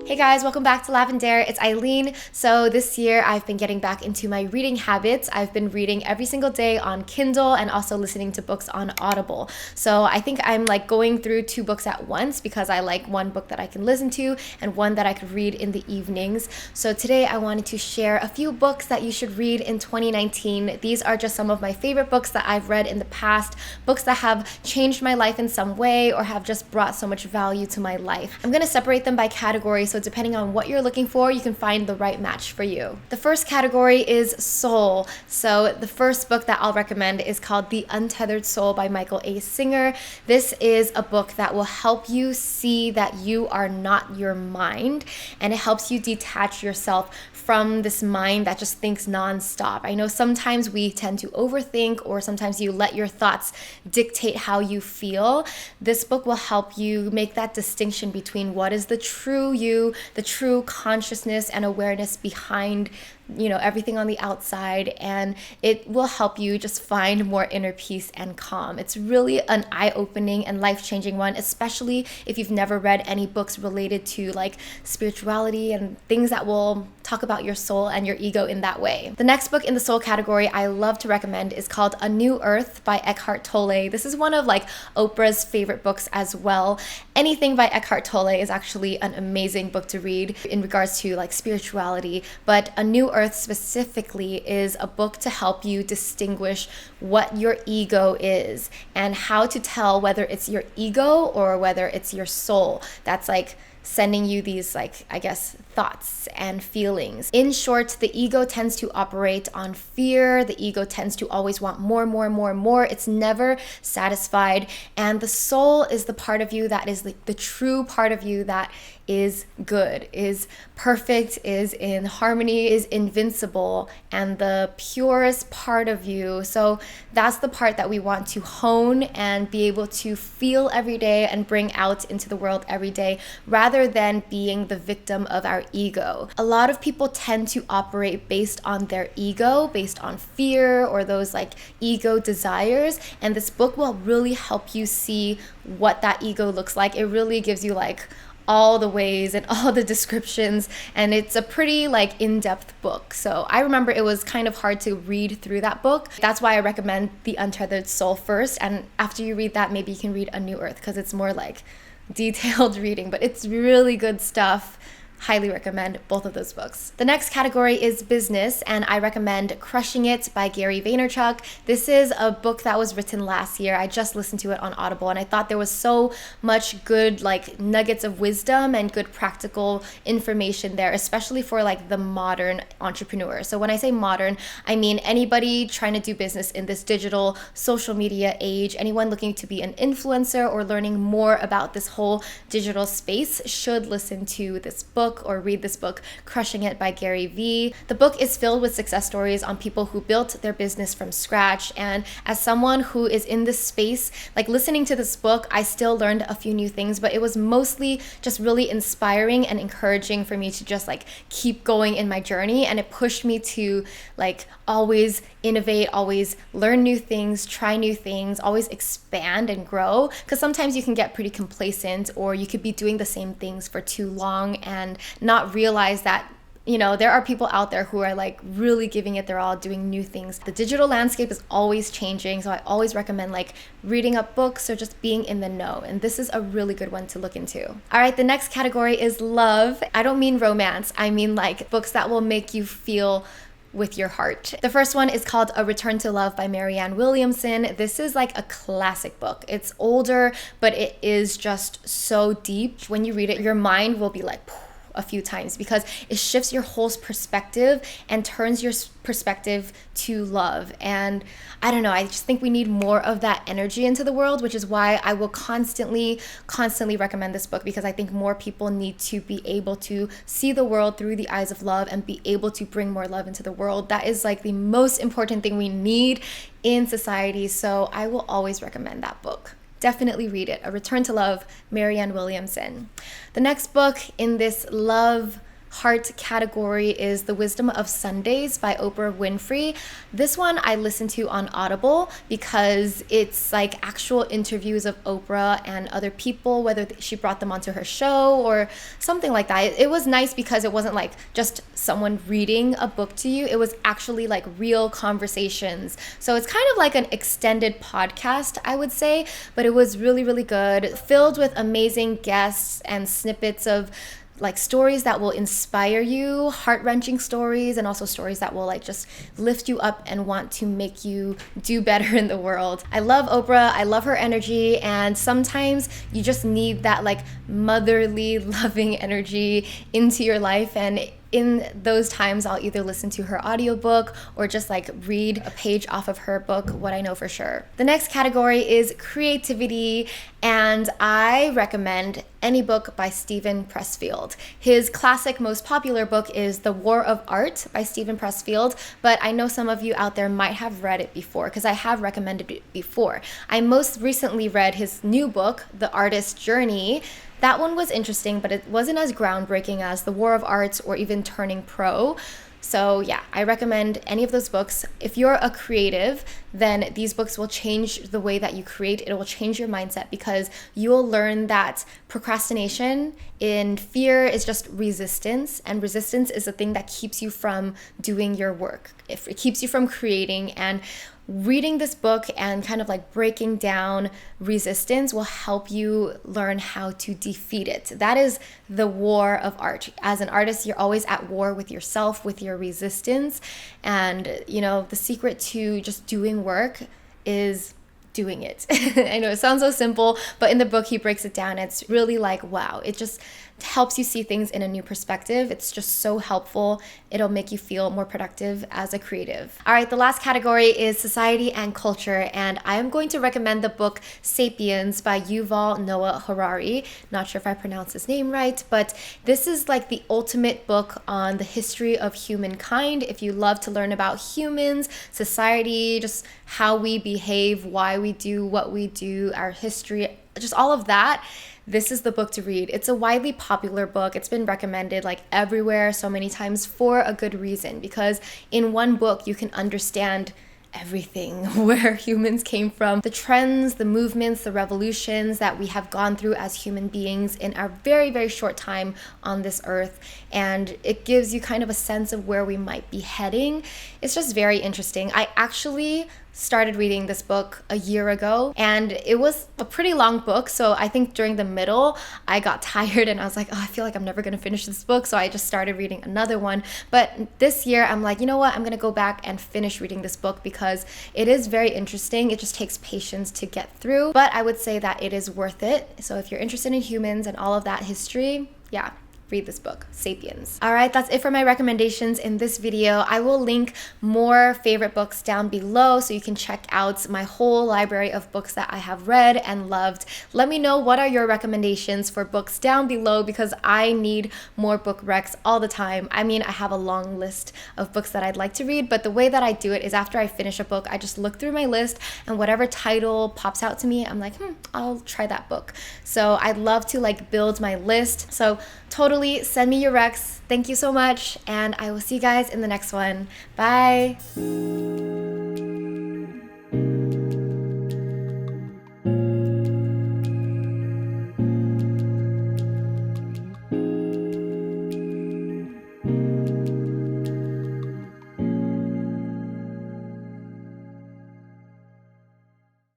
Hey guys, welcome back to Lavender. It's Eileen. So this year I've been getting back into my reading habits. I've been reading every single day on Kindle and also listening to books on Audible. So I think I'm like going through 2 books at once because I like one book that I can listen to and one that I could read in the evenings. So today I wanted to share a few books that you should read in 2019. These are just some of my favorite books that I've read in the past, books that have changed my life in some way or have just brought so much value to my life. I'm going to separate them by category, so depending on what you're looking for, you can find the right match for you. The first category is soul. So the first book that I'll recommend is called The Untethered Soul by Michael A. Singer. This is a book that will help you see that you are not your mind, and it helps you detach yourself from this mind that just thinks nonstop. I know sometimes we tend to overthink, or sometimes you let your thoughts dictate how you feel. This book will help you make that distinction between what is the true you, the true consciousness and awareness behind everything on the outside, and it will help you just find more inner peace and calm. It's really an eye-opening and life-changing one, especially if you've never read any books related to like spirituality and things that will talk about your soul and your ego in that way. The next book in the soul category I love to recommend is called A New Earth by Eckhart Tolle. This is one of like Oprah's favorite books as well. Anything by Eckhart Tolle is actually an amazing book to read in regards to like spirituality, but A New Earth specifically is a book to help you distinguish what your ego is and how to tell whether it's your ego or whether it's your soul that's like sending you these thoughts and feelings. In short, the ego tends to operate on fear. The ego tends to always want more. It's never satisfied. And the soul is the part of you that is like the true part of you that is good, is perfect, is in harmony, is invincible, and the purest part of you. So that's the part that we want to hone and be able to feel every day and bring out into the world every day, rather than being the victim of our ego. A lot of people tend to operate based on their ego, based on fear or those like ego desires, and this book will really help you see what that ego looks like. It really gives you like all the ways and all the descriptions, and it's a pretty like in-depth book. So I remember it was kind of hard to read through that book. That's why I recommend The Untethered Soul first, and after you read that, maybe you can read A New Earth because it's more like detailed reading, but it's really good stuff. Highly recommend both of those books. The next category is business, and I recommend Crushing It by Gary Vaynerchuk. This is a book that was written last year. I just listened to it on Audible, and I thought there was so much good like nuggets of wisdom and good practical information there, especially for like the modern entrepreneur. So when I say modern, I mean anybody trying to do business in this digital social media age, anyone looking to be an influencer or learning more about this whole digital space should listen to this book or read this book, Crushing It by Gary V. The book is filled with success stories on people who built their business from scratch. And as someone who is in this space, like listening to this book, I still learned a few new things, but it was mostly just really inspiring and encouraging for me to just like keep going in my journey. And it pushed me to like always innovate, always learn new things, try new things, always expand and grow. Because sometimes you can get pretty complacent, or you could be doing the same things for too long and not realize that there are people out there who are like really giving it their all, doing new things. The digital landscape is always changing, so I always recommend like reading up books or just being in the know, and this is a really good one to look into. All right, the next category is love. I don't mean romance, I mean like books that will make you feel with your heart. The first one is called A Return to Love by Marianne Williamson. This is like a classic book. It's older, but it is just so deep. When you read it, your mind will be like a few times because it shifts your whole perspective and turns your perspective to love. And I don't know, I just think we need more of that energy into the world, which is why I will constantly recommend this book, because I think more people need to be able to see the world through the eyes of love and be able to bring more love into the world. That is like the most important thing we need in society. So I will always recommend that book. Definitely read it. A Return to Love, Marianne Williamson. The next book in this love heart category is The Wisdom of Sundays by Oprah Winfrey. This one I listened to on Audible because it's like actual interviews of Oprah and other people, whether she brought them onto her show or something like that. It was nice because it wasn't like just someone reading a book to you. It was actually like real conversations. So it's kind of like an extended podcast, I would say, but it was really, really good, filled with amazing guests and snippets of like stories that will inspire you, heart-wrenching stories, and also stories that will like just lift you up and want to make you do better in the world. I love Oprah, I love her energy, and sometimes you just need that like motherly, loving energy into your life, and in those times I'll either listen to her audiobook or just like read a page off of her book, What I Know for Sure. The next category is creativity, and I recommend any book by Steven Pressfield. His classic, most popular book is The War of Art by Steven Pressfield, but I know some of you out there might have read it before because I have recommended it before. I most recently read his new book, The Artist's Journey. That one was interesting, but it wasn't as groundbreaking as The War of Arts or even Turning Pro. So yeah, I recommend any of those books. If you're a creative, then these books will change the way that you create. It will change your mindset because you will learn that procrastination and fear is just resistance, and resistance is the thing that keeps you from doing your work. If it keeps you from creating, and reading this book and kind of like breaking down resistance will help you learn how to defeat it. That is the war of art. As an artist, you're always at war with yourself, with your resistance. And, you know, the secret to just doing work is doing it. I know it sounds so simple, but in the book, he breaks it down. It's really like, wow, it just helps you see things in a new perspective. It's just so helpful. It'll make you feel more productive as a creative. All right, the last category is society and culture, and I am going to recommend the book Sapiens by Yuval Noah Harari. Not sure if I pronounced his name right, but this is like the ultimate book on the history of humankind. If you love to learn about humans, society, just how we behave, why we do what we do, our history, just all of that, this is the book to read. It's a widely popular book. It's been recommended like everywhere so many times for a good reason, because in one book you can understand everything, where humans came from, the trends, the movements, the revolutions that we have gone through as human beings in our very, very short time on this earth. And it gives you kind of a sense of where we might be heading. It's just very interesting. I actually started reading this book a year ago, and it was a pretty long book, so I think during the middle I got tired and I was like, oh, I feel like I'm never gonna finish this book, so I just started reading another one. But this year I'm like, you know what, I'm gonna go back and finish reading this book because it is very interesting. It just takes patience to get through, but I would say that it is worth it. So if you're interested in humans and all of that history, yeah, read this book, Sapiens. All right, that's it for my recommendations in this video. I will link more favorite books down below so you can check out my whole library of books that I have read and loved. Let me know what are your recommendations for books down below, because I need more book recs all the time. I mean, I have a long list of books that I'd like to read, but the way that I do it is after I finish a book, I just look through my list and whatever title pops out to me, I'm like, I'll try that book. So I'd love to like build my list. So totally send me your recs. Thank you so much, and I will see you guys in the next one. Bye.